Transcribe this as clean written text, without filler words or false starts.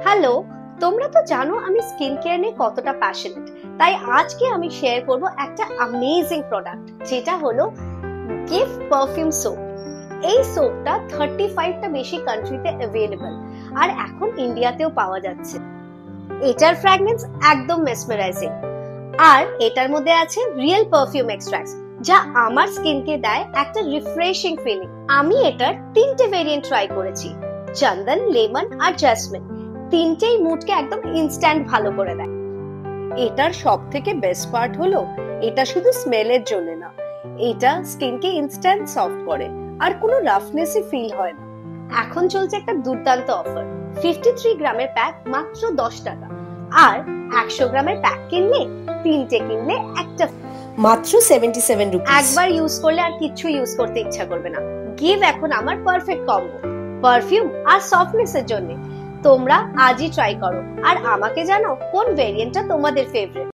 Hello, তোমরা তো জানো আমি স্কিন কেয়ার নিয়ে কতটা প্যাশনেট। তাই আজকে আমি শেয়ার করব একটা অ্যামেজিং প্রোডাক্ট, যেটা হলো গিফট পারফিউম সোপ। এই সোপটা 35টা বেশি কান্ট্রিতে অ্যাভেলেবল, আর এখন ইন্ডিয়াতেও পাওয়া যাচ্ছে। এটার ফ্র্যাগনেন্স একদম মেসমেরাইজিং, আর এটার মধ্যে আছে রিয়েল পারফিউম এক্সট্রাক্টস, যা আমার স্কিনকে দেয় একটা রিফ্রেশিং ফিলিং। আমি এটার 3টে ভেরিয়েন্ট ট্রাই করেছি, চন্দন, লেমন আর জাসমিন। তিনটেই মুডকে একদম ইনস্ট্যান্ট ভালো করে দেয়। এটার সব থেকে বেস্ট পার্ট হলো এটা শুধু স্মেলের জন্য না, এটা স্কিনকে ইনস্ট্যান্ট সফট করে, আর কোনো রাফনেসই ফিল হয় না। এখন চলছে একটা দুর্দান্ত অফার। 53 গ্রামের প্যাক মাত্র 10 টাকা, আর 100 গ্রামের প্যাক কিনলে 3টে কিনলে একটা মাত্র 77 রুপিস। একবার ইউজ করলে আর কিছু ইউজ করতে ইচ্ছা করবে না। গিভ এখন আমার পারফেক্ট কম্বো, পারফিউম আর সফটনেস এর জন্য। তোমরা আজই ট্রাই করো, আর আমাকে জানাও কোন ভেরিয়েন্টটা তোমাদের ফেভারিট।